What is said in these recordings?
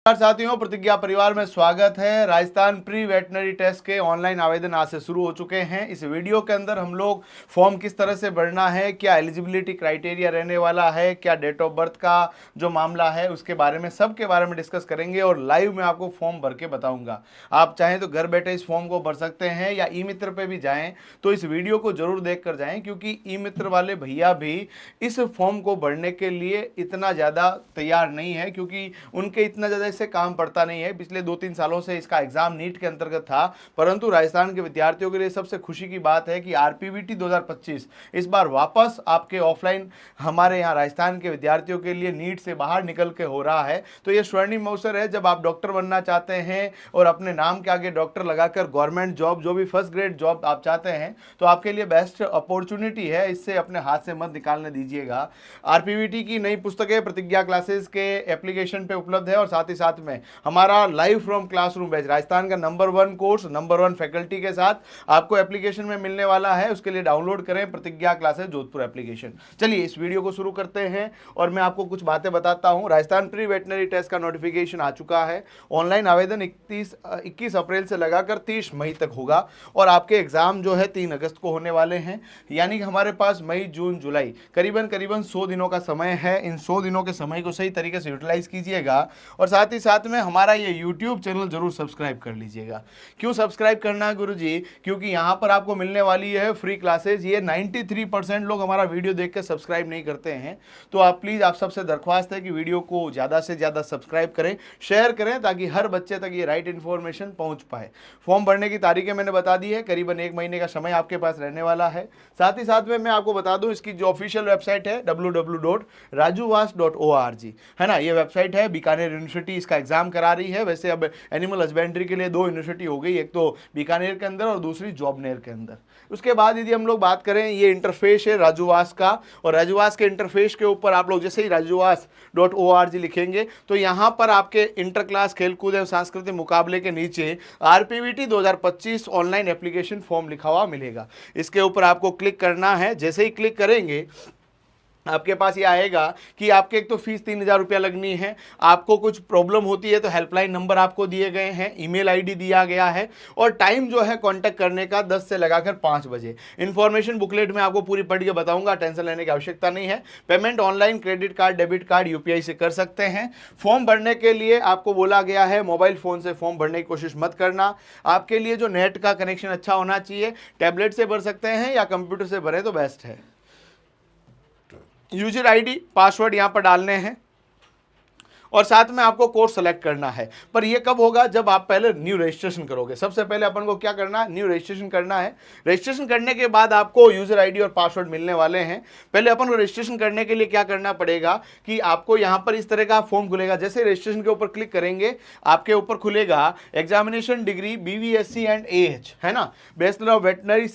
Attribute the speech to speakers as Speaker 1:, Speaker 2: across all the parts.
Speaker 1: नमस्कार साथियों, प्रतिज्ञा परिवार में स्वागत है। राजस्थान प्री वेटनरी टेस्ट के ऑनलाइन आवेदन आज से शुरू हो चुके हैं। इस वीडियो के अंदर हम लोग फॉर्म किस तरह से भरना है, क्या एलिजिबिलिटी क्राइटेरिया रहने वाला है, क्या डेट ऑफ बर्थ का जो मामला है उसके बारे में सबके बारे में डिस्कस करेंगे और लाइव में आपको फॉर्म भर के बताऊंगा। आप चाहें तो घर बैठे इस फॉर्म को भर सकते हैं या ई मित्र पे भी जाएं तो इस वीडियो को जरूर देख कर जाएं, क्योंकि ई मित्र वाले भैया भी इस फॉर्म को भरने के लिए इतना ज़्यादा तैयार नहीं है, क्योंकि उनके इतना ज़्यादा इससे काम पड़ता नहीं है। पिछले 2-3 सालों से इसका एग्जाम नीट के अंतर्गत था, परंतु राजस्थान के विद्यार्थियों के लिए सबसे खुशी की बात है कि आरपीवीटी 2025 इस बार वापस आपके ऑफलाइन हमारे यहाँ राजस्थान के विद्यार्थियों के लिए नीट से बाहर निकल के हो रहा है। तो ये स्वर्णिम अवसर है जब आप डॉक्टर बनना चाहते हैं और अपने नाम के आगे डॉक्टर लगाकर गवर्नमेंट जॉब, जो भी फर्स्ट ग्रेड जॉब आप चाहते हैं, तो आपके लिए बेस्ट अपॉर्चुनिटी है। इससे अपने हाथ से मत निकालने दीजिएगा। आरपीवीटी की नई पुस्तकें प्रतिज्ञा क्लासेस के एप्लीकेशन पे उपलब्ध है और साथ ही साथ में हमारा live from classroom batch Rajasthan का नंबर 1 कोर्स, नंबर 1 फैकल्टी के साथ आपको एप्लीकेशन में मिलने वाला है। उसके लिए डाउनलोड करें प्रतिज्ञा क्लासेस जोधपुर एप्लीकेशन। चलिए इस वीडियो को शुरू करते हैं और मैं आपको कुछ बातें बताता हूं। राजस्थान प्री वेटनरी टेस्ट का नोटिफिकेशन आ चुका है। ऑनलाइन आवेदन 21 अप्रैल से लगाकर 30 मई तक होगा और आपके एग्जाम जो है 3 अगस्त को होने वाले हैं। यानी कि हमारे पास मई, जून, जुलाई करीबन 100 दिनों का समय है। इन 100 दिनों के समय को सही तरीके से यूटिलाइज कीजिएगा और साथ ही साथ में हमारा ये यूट्यूब चैनल जरूर सब्सक्राइब कर लीजिएगा। क्यों सब्सक्राइब करना है गुरुजी? क्योंकि यहाँ पर आपको मिलने वाली है फ्री क्लासेस। ये 93% लोग हमारा वीडियो देख के सब्सक्राइब नहीं करते हैं, तो आप प्लीज़, आप सबसे दरख्वास्त है कि वीडियो को ज़्यादा से ज़्यादा सब्सक्राइब करें, शेयर करें, ताकि हर बच्चे तक ये राइट इन्फॉर्मेशन पहुँच पाए। फॉर्म भरने की तारीखें मैंने बता दी है, करीबन 1 महीने का समय आपके पास रहने वाला है। साथ ही साथ में मैं आपको बता दूँ, इसकी जो ऑफिशियल वेबसाइट है www.rajuvas.org है ना, ये वेबसाइट है। बीकानेर यूनिवर्सिटी इसका एग्जाम करा रही है। वैसे अब एनिमल हस्बेंड्री के लिए 2 यूनिवर्सिटी हो गई, एक तो बीकानेर के अंदर और दूसरी जॉबनेर के अंदर। उसके बाद यदि हम लोग बात करें, ये इंटरफेस है राजूवास का, और राजूवास के इंटरफेस के ऊपर आप लोग जैसे ही rajuvaas.org लिखेंगे तो यहाँ पर आपके इंटर क्लास खेलकूद एवं सांस्कृतिक मुकाबले के नीचे आरपीवीटी 2025 ऑनलाइन एप्लीकेशन फॉर्म लिखा हुआ मिलेगा। इसके ऊपर आपको क्लिक करना है। जैसे ही क्लिक करेंगे आपके पास ये आएगा कि आपके एक तो फीस 3000 रुपया लगनी है। आपको कुछ प्रॉब्लम होती है तो हेल्पलाइन नंबर आपको दिए गए हैं, ईमेल आईडी दिया गया है और टाइम जो है कांटेक्ट करने का 10 से लगाकर 5 बजे। इन्फॉर्मेशन बुकलेट में आपको पूरी पढ़ के बताऊंगा, टेंशन लेने की आवश्यकता नहीं है। Payment online, credit card, debit card, UPI से कर सकते हैं। फॉर्म भरने के लिए आपको बोला गया है मोबाइल फ़ोन से फॉर्म भरने की कोशिश मत करना। आपके लिए जो नेट का कनेक्शन अच्छा होना चाहिए, टैबलेट से भर सकते हैं या कंप्यूटर से भरें तो बेस्ट है। यूजर आईडी, पासवर्ड यहाँ पर डालने हैं और साथ में आपको कोर्स सेलेक्ट करना है। पर ये कब होगा? जब आप पहले न्यू रजिस्ट्रेशन करोगे। सबसे पहले अपन को क्या करना है? न्यू रजिस्ट्रेशन करना है। रजिस्ट्रेशन करने के बाद आपको यूजर आईडी और पासवर्ड मिलने वाले हैं। पहले अपन को रजिस्ट्रेशन करने के लिए क्या करना पड़ेगा कि आपको यहाँ पर इस तरह का फॉर्म खुलेगा। जैसे रजिस्ट्रेशन के ऊपर क्लिक करेंगे, आपके ऊपर खुलेगा examination degree BVSC and AH, है ना, bachelor of veterinary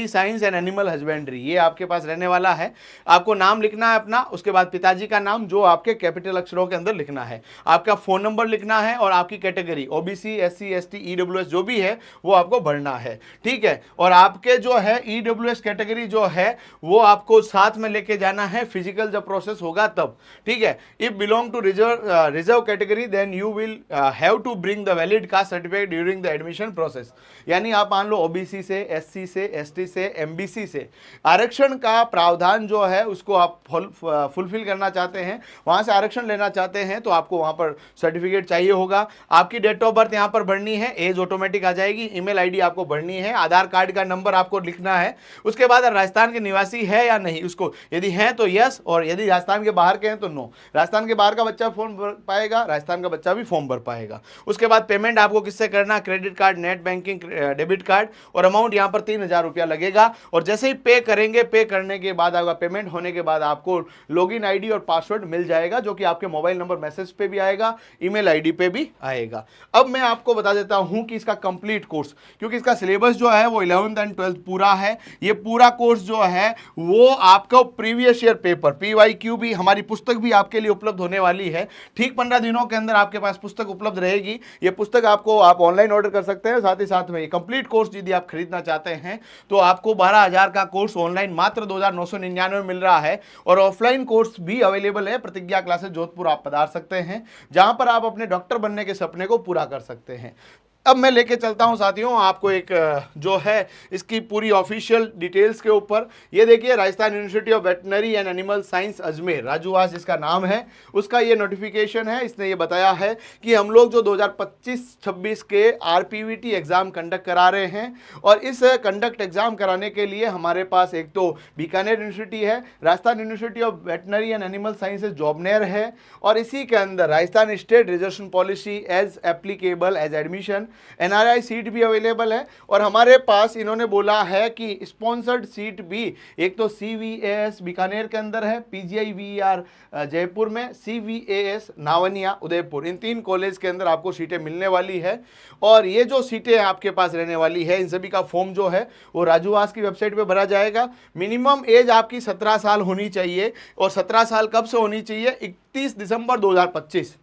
Speaker 1: science and animal husbandry, ये आपके पास रहने वाला है। आपको नाम लिखना है अपना, उसके बाद पिताजी का नाम जो आपके कैपिटल अक्षरों के अंदर लिखना है, आपका फोन नंबर लिखना है और आपकी category OBC, SC, ST, EWS जो भी है वो आपको भरना है, ठीक है। और आपके जो है EWS कैटेगरी जो है वो आपको साथ में लेके जाना है, फिजिकल जब प्रोसेस होगा तब, ठीक है। If belong to reserve category then you will have to bring the valid caste certificate during the admission process. यानी आप मान लो OBC से, SC से, ST से, MBC से आरक्षण का प्रावधान जो है उसको आप फुलफिल करना चाहते हैं, वहां से आरक्षण लेना चाहते हैं तो आपको वहां पर सर्टिफिकेट चाहिए होगा। आपकी डेट ऑफ बर्थ यहां पर भरनी है, एज ऑटोमेटिक आ जाएगी, ईमेल आईडी आपको भरनी है, आधार कार्ड का नंबर आपको लिखना है। उसके बाद राजस्थान के निवासी है या नहीं उसको, यदि है तो यस, और यदि राजस्थान के बाहर के हैं तो नो। राजस्थान के बाहर का बच्चा फॉर्म भर पाएगा, राजस्थान का बच्चा भी फॉर्म भर पाएगा। उसके बाद पेमेंट आपको किससे करना? Credit card, net banking, debit card, और अमाउंट यहां पर 3000 रुपया लगेगा। और जैसे ही पे करेंगे, पे करने के बाद आपका पेमेंट होने के बाद आपको लॉगिन आईडी और पासवर्ड मिल जाएगा, जो कि आपके मोबाइल नंबर मैसेज पे भी आएगा, ईमेल आईडी पे भी आएगा। अब मैं आपको बता देता हूं कि इसका कंप्लीट कोर्स, क्योंकि इसका सिलेबस जो है वो 11th एंड 12th पूरा है। ये पूरा कोर्स जो है वो आपको प्रीवियस ईयर पेपर PYQ भी, हमारी पुस्तक भी आपके लिए उपलब्ध होने वाली है। ठीक 15 दिनों के अंदर आपके पास पुस्तक उपलब्ध रहेगी। ये पुस्तक आपको आप ऑनलाइन ऑर्डर कर सकते हैं। साथ ही साथ में ये कंप्लीट कोर्स यदि आप खरीदना चाहते हैं तो आपको 12,000 का कोर्स ऑनलाइन मात्र 2,999 मिल रहा है, और ऑफलाइन कोर्स भी अवेलेबल है। प्रतिज्ञा क्लासेस जोधपुर आप पधार सकते हैं, जहां पर आप अपने डॉक्टर बनने के सपने को पूरा कर सकते हैं। अब मैं लेके चलता हूं साथियों आपको एक जो है इसकी पूरी ऑफिशियल डिटेल्स के ऊपर। ये देखिए, Rajasthan university of veterinary and Animal Science Ajmer, RAJUVAS जिसका नाम है, उसका ये नोटिफिकेशन है। इसने ये बताया है कि हम लोग जो 2025-26 के आरपीवीटी एग्जाम कंडक्ट करा रहे हैं, और इस कंडक्ट एग्जाम कराने के लिए हमारे पास एक तो बीकानेर यूनिवर्सिटी है, Rajasthan university of veterinary and animal sciences Jobner है, और इसी के अंदर Rajasthan state reservation policy as applicable as admission NRI seat भी अवेलेबल है। और हमारे पास इन्होंने बोला है कि स्पॉन्सर्ड सीट भी एक तो CVAS बीकानेर के अंदर है, PGI-VER जयपुर में, CVAS नावनिया उदयपुर, इन 3 कॉलेज के अंदर आपको सीटें मिलने वाली है। और ये जो सीटें आपके पास रहने वाली है, इन सभी का फॉर्म जो है वो राजूवास की वेबसाइट पे भरा जाएगा। मिनिमम एज आपकी 17 साल होनी चाहिए, और 17 साल कब से होनी चाहिए? 31 दिसंबर 2025,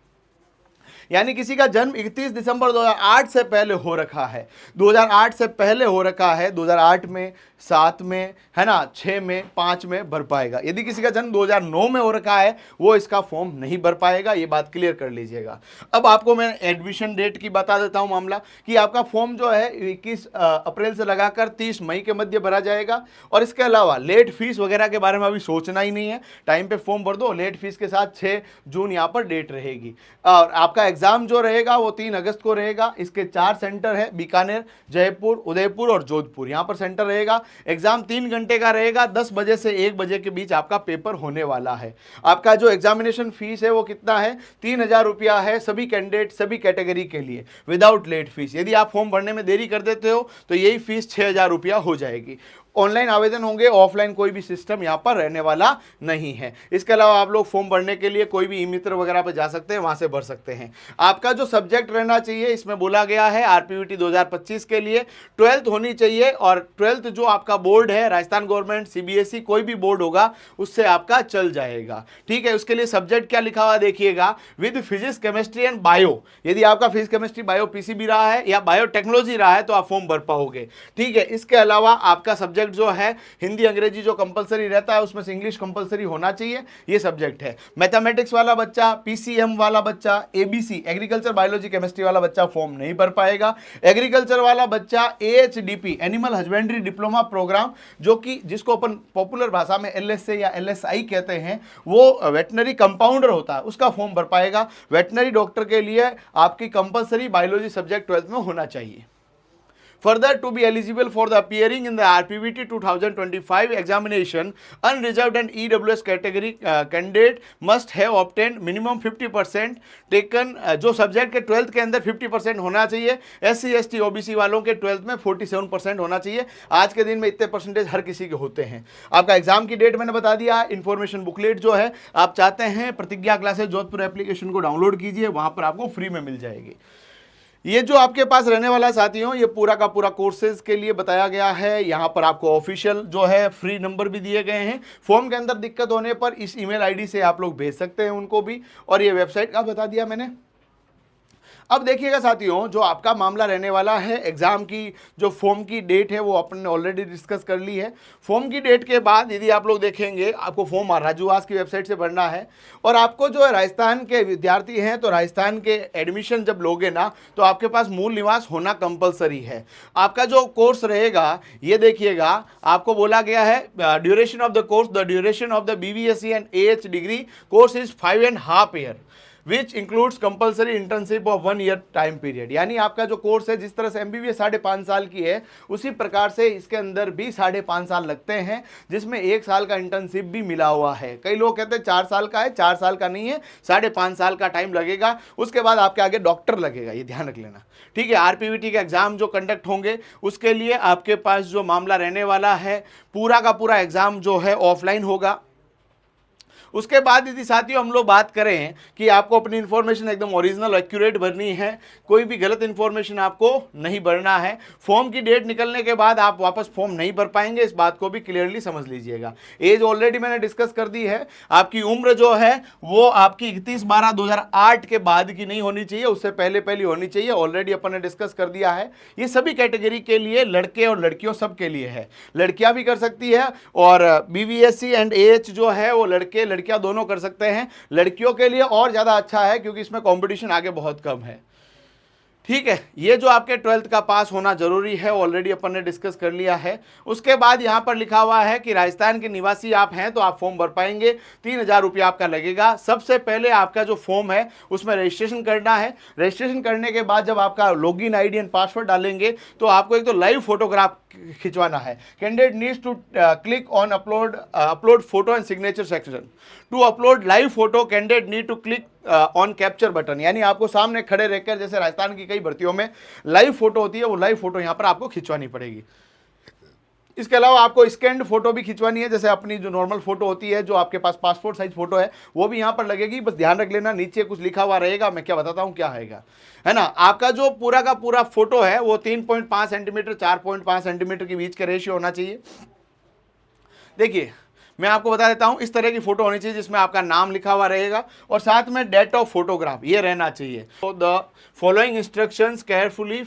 Speaker 1: यानी किसी का जन्म 31 दिसंबर 2008 से पहले हो रखा है, 2008 से पहले हो रखा है, 2008 में, 7 में, है ना, 6 में, 5 में भर पाएगा। यदि किसी का जन्म 2009 में हो रखा है वो इसका फॉर्म नहीं भर पाएगा, ये बात क्लियर कर लीजिएगा। अब आपको मैं एडमिशन डेट की बता देता हूं मामला, कि आपका फॉर्म जो है 21 अप्रैल से लगाकर 30 मई के मध्य भरा जाएगा। और इसके अलावा लेट फीस वगैरह के बारे में अभी सोचना ही नहीं है, टाइम पे फॉर्म भर दो। लेट फीस के साथ 6 जून यहाँ पर डेट रहेगी। और आपका एग्जाम जो रहेगा वो 3 अगस्त को रहेगा। इसके 4 सेंटर है, बीकानेर, जयपुर, उदयपुर और जोधपुर, यहाँ पर सेंटर रहेगा। एग्जाम 3 घंटे का रहेगा, 10 बजे से 1 बजे के बीच आपका पेपर होने वाला है। आपका जो एग्जामिनेशन फीस है वो कितना है? 3000 रुपया है सभी कैंडिडेट, सभी कैटेगरी के लिए, विदाउट लेट फीस। यदि आप फॉर्म भरने में देरी कर देते हो तो यही फीस 6000 रुपया हो जाएगी। ऑनलाइन आवेदन होंगे, ऑफलाइन कोई भी सिस्टम यहाँ पर रहने वाला नहीं है। इसके अलावा आप लोग फॉर्म भरने के लिए कोई भी ई-मित्र वगैरह पर जा सकते हैं, वहां से भर सकते हैं। आपका जो सब्जेक्ट रहना चाहिए, इसमें बोला गया है आरपीवीटी 2025 के लिए 12th होनी चाहिए, और 12th जो आपका बोर्ड है, राजस्थान गवर्नमेंट, CBSE, कोई भी बोर्ड होगा उससे आपका चल जाएगा। ठीक है, उसके लिए सब्जेक्ट क्या लिखा हुआ देखिएगा, with physics, chemistry and bio. यदि आपका फिजिक्स, केमिस्ट्री, बायो PCB रहा है या बायोटेक्नोलॉजी रहा है तो आप फॉर्म भर पाओगे। ठीक है, इसके अलावा आपका सब्जेक्ट जो है हिंदी अंग्रेजी जो कंपलसरी रहता है, उसमें से इंग्लिश कंपलसरी होना चाहिए, ये सब्जेक्ट है। मैथमेटिक्स वाला बच्चा, PCM वाला बच्चा, ABC एग्रीकल्चर बायोलॉजी केमिस्ट्री वाला बच्चा फॉर्म नहीं भर पाएगा। एग्रीकल्चर वाला बच्चा AHDP animal husbandry diploma program, जो कि जिसको अपन पॉपुलर भाषा में LSA या LSI कहते हैं, वो वेटनरी कंपाउंडर होता है, उसका फॉर्म भर पाएगा। वेटनरी डॉक्टर के लिए आपकी कंपलसरी बायोलॉजी सब्जेक्ट 12th में होना चाहिए। Further, to be eligible for the appearing in the RPVT 2025 examination, unreserved and EWS category candidate must have obtained minimum 50% taken, जो सब्जेक्ट के 12th के अंदर 50% होना चाहिए। SC ST OBC वालों के 12th में 47% होना चाहिए। आज के दिन में इतने परसेंटेज हर किसी के होते हैं। आपका एग्जाम की डेट मैंने बता दिया। इन्फॉर्मेशन बुकलेट जो है, आप चाहते हैं प्रतिज्ञा क्लासेस जोधपुर एप्लीकेशन को डाउनलोड कीजिए, वहां पर आपको फ्री में मिल जाएगी। ये जो आपके पास रहने वाला है साथियों, ये पूरा का पूरा कोर्सेज के लिए बताया गया है। यहाँ पर आपको ऑफिशियल जो है फ्री नंबर भी दिए गए हैं। फॉर्म के अंदर दिक्कत होने पर इस ईमेल आईडी से आप लोग भेज सकते हैं उनको भी, और ये वेबसाइट का बता दिया मैंने। अब देखिएगा साथियों, जो आपका मामला रहने वाला है, एग्जाम की जो फॉर्म की डेट है वो अपन ने ऑलरेडी डिस्कस कर ली है। फॉर्म की डेट के बाद यदि आप लोग देखेंगे, आपको फॉर्म राजूवास की वेबसाइट से भरना है, और आपको जो है राजस्थान के विद्यार्थी हैं तो राजस्थान के एडमिशन जब लोगे ना, तो आपके पास मूल निवास होना कंपलसरी है। आपका जो कोर्स रहेगा, ये देखिएगा, आपको बोला गया है duration of the course, the duration of the BVSC and AH degree course is 5.5 year, which includes compulsory internship of 1 year time period. यानी आपका जो कोर्स है, जिस तरह से MBBS 5.5 साल की है, उसी प्रकार से इसके अंदर भी 5.5 साल लगते हैं, जिसमें 1 साल का इंटर्नशिप भी मिला हुआ है। कई लोग कहते हैं 4 साल का है, 4 साल का नहीं है, 5.5 साल का टाइम लगेगा। उसके बाद आपके आगे डॉक्टर लगेगा, ये ध्यान रख लेना। ठीक है, आरपीवीटी के एग्जाम जो कंडक्ट होंगे, उसके लिए आपके पास जो मामला रहने वाला है, पूरा का पूरा एग्जाम जो है ऑफलाइन होगा। उसके बाद यदि साथियों हम लोग बात करें कि आपको अपनी इन्फॉर्मेशन एकदम ओरिजिनल एक्यूरेट भरनी है, कोई भी गलत इन्फॉर्मेशन आपको नहीं भरना है। फॉर्म की डेट निकलने के बाद आप वापस फॉर्म नहीं भर पाएंगे, इस बात को भी क्लियरली समझ लीजिएगा। एज ऑलरेडी मैंने डिस्कस कर दी है। आपकी उम्र जो है वो आपकी 31/12/2008 के बाद की नहीं होनी चाहिए, उससे पहले पहले होनी चाहिए। ऑलरेडी अपन ने डिस्कस कर दिया है। ये सभी कैटेगरी के लिए, लड़के और लड़कियों सब के लिए है। लड़कियां भी कर सकती है, और BVSC एंड AH जो है वो लड़के लड़कियां दोनों कर सकते हैं। लड़कियों के लिए और ज़्यादा अच्छा है क्योंकि इसमें कंपटीशन आगे बहुत कम है। ठीक है, ये जो आपके 12th का पास होना जरूरी है ऑलरेडी अपन ने डिस्कस कर लिया है। उसके बाद यहाँ पर लिखा हुआ है कि राजस्थान के निवासी आप हैं तो आप फॉर्म भर पाएंगे। 3,000 रुपया आपका लगेगा। सबसे पहले आपका जो फॉर्म है उसमें रजिस्ट्रेशन करना है। रजिस्ट्रेशन करने के बाद जब आपका लॉगिन आईडी एंड पासवर्ड डालेंगे तो आपको एक तो लाइव फोटोग्राफ खिंचवाना है। Candidate needs to click on upload photo and signature section. To upload live photo candidate need to click on capture button, यानी आपको सामने खड़े रहकर, जैसे राजस्थान की कई भर्तियों में लाइव फोटो होती है, वो लाइव फोटो यहां पर आपको खिंचवानी पड़ेगी। इसके अलावा आपको स्कैन्ड फोटो भी खिंचवानी है, जैसे अपनी जो नॉर्मल फोटो होती है, जो आपके पास पासपोर्ट साइज फोटो है वो भी यहां पर लगेगी। बस ध्यान रख लेना, नीचे कुछ लिखा हुआ रहेगा, मैं क्या बताता हूं क्या आएगा, है ना। आपका जो पूरा का पूरा फोटो है वो 3.5 सेंटीमीटर 4.5 सेंटीमीटर के बीच का रेशियो होना चाहिए। देखिए मैं आपको बता देता हूं, इस तरह की फोटो होनी चाहिए जिसमें आपका नाम लिखा हुआ रहेगा और साथ में डेट ऑफ फोटोग्राफ ये रहना चाहिए। तो the following instructions carefully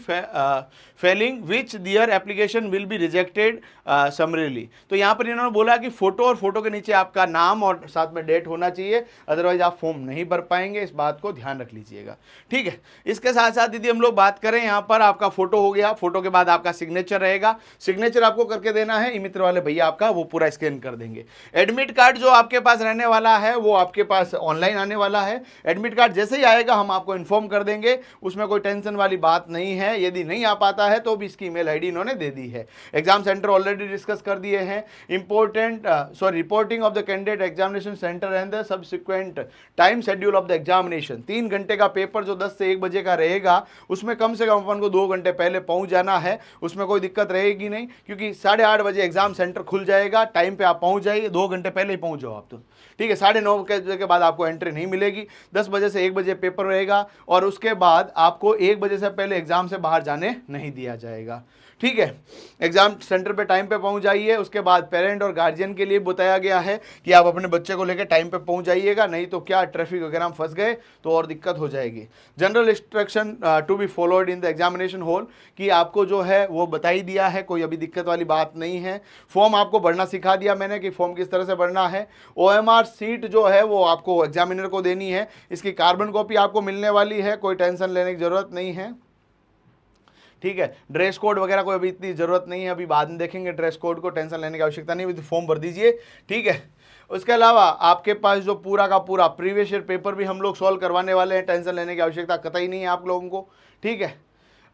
Speaker 1: failing which their application will be rejected summarily. तो यहाँ पर इन्होंने बोला कि फोटो और फोटो के नीचे आपका नाम और साथ में डेट होना चाहिए, अदरवाइज आप फॉर्म नहीं भर पाएंगे। इस बात को ध्यान रख लीजिएगा, ठीक है। इसके साथ साथ यदि हम लोग बात करें, यहाँ पर आपका फोटो हो गया, फोटो के बाद आपका सिग्नेचर रहेगा। सिग्नेचर आपको करके देना है, मित्र वाले भैया आपका वो पूरा स्कैन कर देंगे। एडमिट कार्ड जो आपके पास रहने वाला है वो आपके पास ऑनलाइन आने वाला है। एडमिट कार्ड जैसे ही आएगा हम आपको इन्फॉर्म कर देंगे, उसमें कोई टेंशन वाली बात नहीं है। यदि नहीं आ पाता है तो भी इसकी ईमेल आईडी इन्होंने दे दी है। एग्जाम सेंटर ऑलरेडी डिस्कस कर दिए हैं। Reporting of the candidate examination centre and the subsequent time schedule of the examination. 3 घंटे का पेपर जो 10 से 1 बजे का रहेगा, उसमें कम से कम अपन को 2 घंटे पहले पहुंच जाना है। उसमें कोई दिक्कत रहेगी नहीं, क्योंकि 8:30 बजे एग्जाम सेंटर खुल जाएगा। टाइम पे आप पहुंच जाइए, 2 घंटे पहले ही पहुंच जाओ आप तो, ठीक है। 9:30 बजे के बाद आपको एंट्री नहीं मिलेगी। 10 बजे से 1 बजे पेपर रहेगा और उसके बाद आपको 1 बजे से पहले एग्जाम से बाहर जाने नहीं दिया जाएगा, ठीक है। एग्जाम सेंटर पे टाइम पे पहुंच जाइए। उसके बाद पेरेंट और गार्जियन के लिए बताया गया है कि आप अपने बच्चे को लेकर टाइम पे पहुंच जाइएगा, नहीं तो क्या ट्रैफिक वगैरह में फंस गए तो और दिक्कत हो जाएगी। General instruction to be followed in the examination hall, कि आपको जो है वो बता ही दिया है, कोई अभी दिक्कत वाली बात नहीं है। फॉर्म आपको भरना सिखा दिया मैंने कि फॉर्म किस तरह से भरना है। OMR सीट जो है वो आपको एग्जामिनर को देनी है, इसकी कार्बन कॉपी आपको मिलने वाली है, कोई टेंशन लेने की जरूरत नहीं है, ठीक है। ड्रेस कोड वगैरह कोई अभी इतनी जरूरत नहीं है, अभी बाद में देखेंगे ड्रेस कोड को, टेंशन लेने की आवश्यकता नहीं, अभी फॉर्म भर दीजिए, ठीक है। उसके अलावा आपके पास जो पूरा का पूरा प्रीवियस ईयर पेपर भी हम लोग सॉल्व करवाने वाले हैं, टेंशन लेने की आवश्यकता कतई नहीं है आप लोगों को, ठीक है।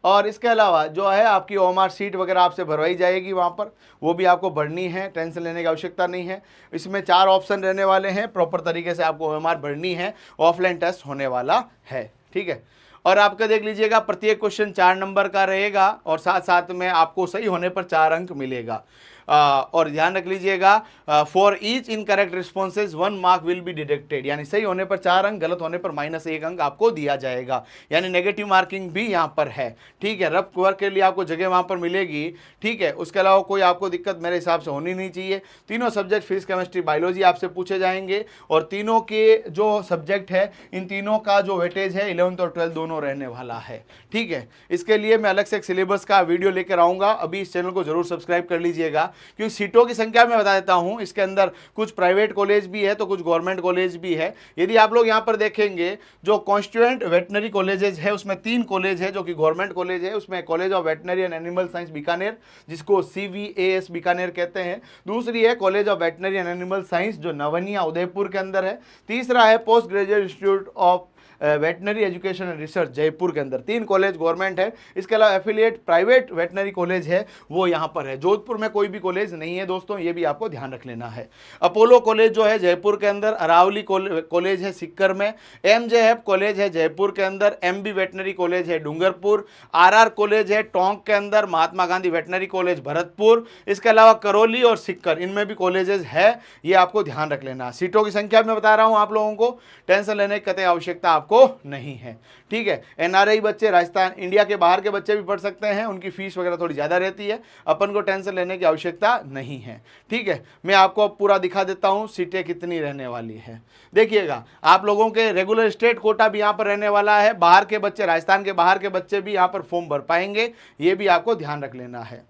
Speaker 1: और इसके अलावा जो है आपकी OMR सीट वगैरह आपसे भरवाई जाएगी वहाँ पर, वो भी आपको भरनी है, टेंशन लेने की आवश्यकता नहीं है। इसमें 4 ऑप्शन रहने वाले हैं, प्रॉपर तरीके से आपको OMR भरनी है, ऑफलाइन टेस्ट होने वाला है, ठीक है। और आपका देख लीजिएगा प्रत्येक क्वेश्चन 4 नंबर का रहेगा और साथ साथ में आपको सही होने पर 4 अंक मिलेगा। और ध्यान रख लीजिएगा, for each incorrect responses 1 mark will be deducted, यानी सही होने पर 4 अंक, गलत होने पर -1 अंक आपको दिया जाएगा, यानी नेगेटिव मार्किंग भी यहाँ पर है, ठीक है। रफ वर्क के लिए आपको जगह वहाँ पर मिलेगी, ठीक है। उसके अलावा कोई आपको दिक्कत मेरे हिसाब से होनी नहीं चाहिए। तीनों सब्जेक्ट फिजिक्स केमिस्ट्री बायोलॉजी आपसे पूछे जाएंगे और तीनों के जो सब्जेक्ट है, इन तीनों का जो वेटेज है 11th और 12th दोनों रहने वाला है, ठीक है। इसके लिए मैं अलग से एक सिलेबस का वीडियो लेकर आऊँगा, अभी इस चैनल को जरूर सब्सक्राइब कर लीजिएगा, क्योंकि सीटों की संख्या मैं बता देता हूं, इसके अंदर कुछ प्राइवेट कॉलेज भी है तो कुछ गवर्नमेंट कॉलेज भी है। यदि आप लोग यहां पर देखेंगे, जो कॉन्स्टिट्यूएंट वेटनरी कॉलेजेस है उसमें 3 कॉलेज है जो कि गवर्नमेंट कॉलेज है। उसमें college of veterinary and Animal science Bikaner, जिसको CVAS बीकानेर कहते हैं। दूसरी है college of veterinary and Animal science जो नवनिया उदयपुर के अंदर है। तीसरा है post graduate institute of veterinary education and research Jaipur के अंदर। 3 कॉलेज गवर्नमेंट है। इसके अलावा एफिलिएट प्राइवेट वेटनरी कॉलेज है वो यहाँ पर है। जोधपुर में कोई भी कॉलेज नहीं है दोस्तों, ये भी आपको ध्यान रख लेना है। अपोलो कॉलेज जो है जयपुर के अंदर, अरावली कॉलेज है सिक्कर में, MJF कॉलेज है जयपुर के अंदर, MB वेटनरी कॉलेज है डूंगरपुर, RR कॉलेज है टोंक के अंदर, महात्मा गांधी वेटनरी कॉलेज भरतपुर। इसके अलावा करौली और सिक्कर, इनमें भी कॉलेजेस है, ये आपको ध्यान रख लेना। सीटों की संख्या मैं बता रहा हूँ आप लोगों को, टेंशन लेने की कतई आवश्यकता आपको नहीं है, ठीक है। NRI बच्चे, राजस्थान इंडिया के बाहर के बच्चे भी पढ़ सकते हैं, उनकी फीस वगैरह थोड़ी ज़्यादा रहती है, अपन को टेंशन लेने की आवश्यकता नहीं है, ठीक है। मैं आपको अब पूरा दिखा देता हूं सीटें कितनी रहने वाली है। देखिएगा, आप लोगों के रेगुलर स्टेट कोटा भी यहाँ पर रहने वाला है, बाहर के बच्चे, राजस्थान के बाहर के बच्चे भी यहाँ पर फॉर्म भर पाएंगे, ये भी आपको ध्यान रख लेना है।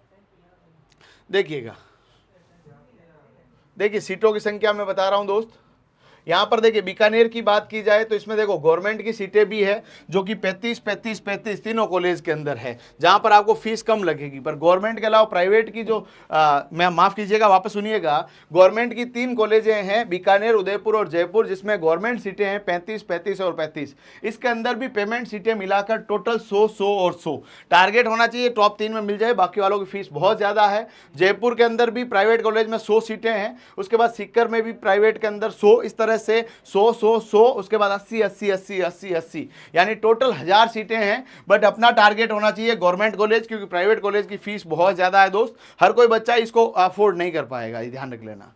Speaker 1: देखिएगा, देखिए सीटों की संख्या मैं बता रहा हूं दोस्त, यहाँ पर देखिए बीकानेर की बात की जाए तो इसमें देखो गवर्नमेंट की सीटें भी है जो कि 35 तीनों कॉलेज के अंदर है, जहां पर आपको फीस कम लगेगी। पर गवर्नमेंट के अलावा प्राइवेट की जो मैं माफ कीजिएगा वापस सुनिएगा, गवर्नमेंट की 3 कॉलेजें हैं बीकानेर, उदयपुर और जयपुर, जिसमें गवर्नमेंट सीटें हैं 35 और 35। इसके अंदर भी पेमेंट सीटें मिलाकर टोटल 100 और 100 टारगेट होना चाहिए, टॉप 3 में मिल जाए। बाकी वालों की फीस बहुत ज्यादा है। जयपुर के अंदर भी प्राइवेट कॉलेज में 100 सीटें हैं, उसके बाद सीकर में भी प्राइवेट के अंदर 100, इस तरह से 100, उसके बाद 80, यानी टोटल 1000 सीटें हैं। बट अपना टारगेट होना चाहिए गवर्नमेंट कॉलेज, क्योंकि प्राइवेट कॉलेज की फीस बहुत ज्यादा है दोस्त, हर कोई बच्चा इसको अफोर्ड नहीं कर पाएगा, ये ध्यान रख लेना।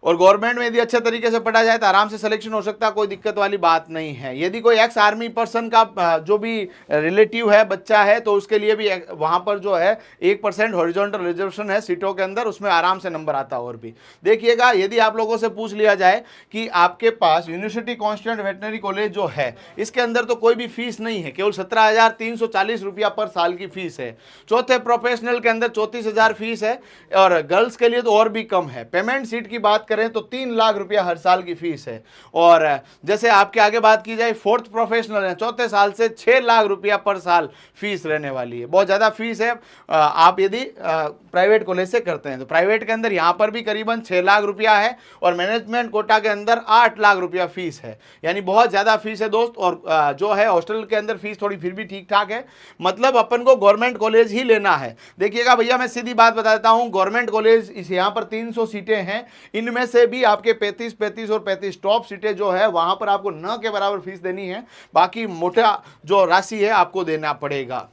Speaker 1: और गवर्नमेंट में यदि अच्छे तरीके से पढ़ा जाए तो आराम से सिलेक्शन हो सकता है, कोई दिक्कत वाली बात नहीं है। यदि कोई एक्स आर्मी पर्सन का जो भी रिलेटिव है, बच्चा है, तो उसके लिए भी वहां पर जो है 1% हॉरिजॉन्टल रिजर्वेशन है सीटों के अंदर, उसमें आराम से नंबर आता है। और भी देखिएगा, यदि आप लोगों से पूछ लिया जाए कि आपके पास यूनिवर्सिटी कॉन्स्टिट्यूएंट वेटनरी कॉलेज जो है, इसके अंदर तो कोई भी फीस नहीं है, केवल 17,340 रुपया पर साल की फीस है। चौथे प्रोफेशनल के अंदर 34,000 फीस है, और गर्ल्स के लिए तो और भी कम है। पेमेंट सीट की बात करें तो 3 लाख रुपया हर साल की फीस है। और जैसे आपके आगे बात की जाए, फोर्थ प्रोफेशनल है, चौथे साल से 6 लाख रुपया पर साल फीस रहने वाली है। बहुत ज़्यादा फीस है। आप यदि प्राइवेट कॉलेज से करते हैं तो प्राइवेट के अंदर यहाँ पर भी करीबन 6 लाख रुपया है, और मैनेजमेंट कोटा के अंदर 8 लाख रुपया फीस है, यानी बहुत ज़्यादा फीस है दोस्त। और जो है हॉस्टल के अंदर फीस थोड़ी फिर भी ठीक ठाक है, मतलब अपन को गवर्नमेंट कॉलेज ही लेना है। देखिएगा भैया, मैं सीधी बात बता देता हूँ, गवर्नमेंट कॉलेज इस यहाँ पर 300 सीटें हैं, इनमें से भी आपके 35 और 35 टॉप सीटें जो है वहां पर आपको न के बराबर फीस देनी है, बाकी मोटा जो राशि है आपको देना पड़ेगा,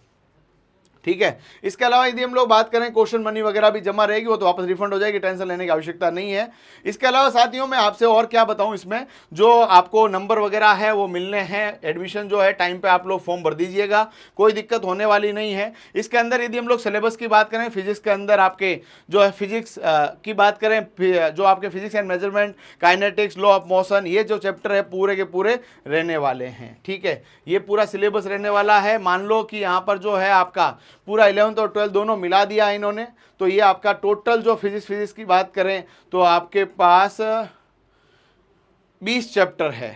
Speaker 1: ठीक है। इसके अलावा यदि हम लोग बात करें, क्वेश्चन मनी वगैरह भी जमा रहेगी, वो तो वापस रिफंड हो जाएगी, टेंशन लेने की आवश्यकता नहीं है। इसके अलावा साथियों, मैं आपसे और क्या बताऊं, इसमें जो आपको नंबर वगैरह है वो मिलने हैं। एडमिशन जो है टाइम पे आप लोग फॉर्म भर दीजिएगा, कोई दिक्कत होने वाली नहीं है। इसके अंदर यदि हम लोग सिलेबस की बात करें, फिजिक्स के अंदर आपके जो है फिजिक्स की बात करें, जो आपके physics and measurement, kinetics, law of motion, ये जो चैप्टर है पूरे के पूरे रहने वाले हैं, ठीक है। ये पूरा सिलेबस रहने वाला है। मान लो कि यहाँ पर जो है आपका पूरा 11th और 12th दोनों मिला दिया इन्होंने, तो ये आपका टोटल जो फिजिक्स की बात करें तो आपके पास 20 चैप्टर है।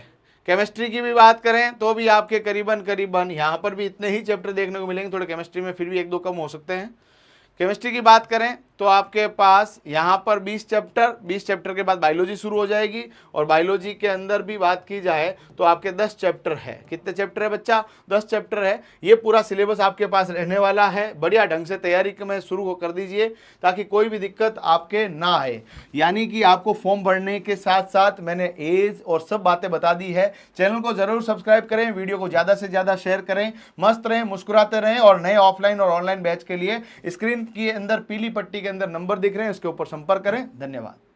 Speaker 1: केमिस्ट्री की भी बात करें तो भी आपके करीबन यहाँ पर भी इतने ही चैप्टर देखने को मिलेंगे, थोड़े केमिस्ट्री में फिर भी 1-2 कम हो सकते हैं। केमिस्ट्री की बात करें तो आपके पास यहाँ पर 20 चैप्टर के बाद बायोलॉजी शुरू हो जाएगी, और बायोलॉजी के अंदर भी बात की जाए तो आपके 10 चैप्टर है। कितने चैप्टर है बच्चा? 10 चैप्टर है। ये पूरा सिलेबस आपके पास रहने वाला है। बढ़िया ढंग से तैयारी में शुरू कर दीजिए ताकि कोई भी दिक्कत आपके ना आए। यानी कि आपको फॉर्म भरने के साथ साथ मैंने एज और सब बातें बता दी है। चैनल को जरूर सब्सक्राइब करें, वीडियो को ज़्यादा से ज़्यादा शेयर करें, मस्त रहें, मुस्कुराते रहें। और नए ऑफलाइन और ऑनलाइन बैच के लिए स्क्रीन के अंदर पीली पट्टी के अंदर नंबर दिख रहे हैं, इसके ऊपर संपर्क करें। धन्यवाद।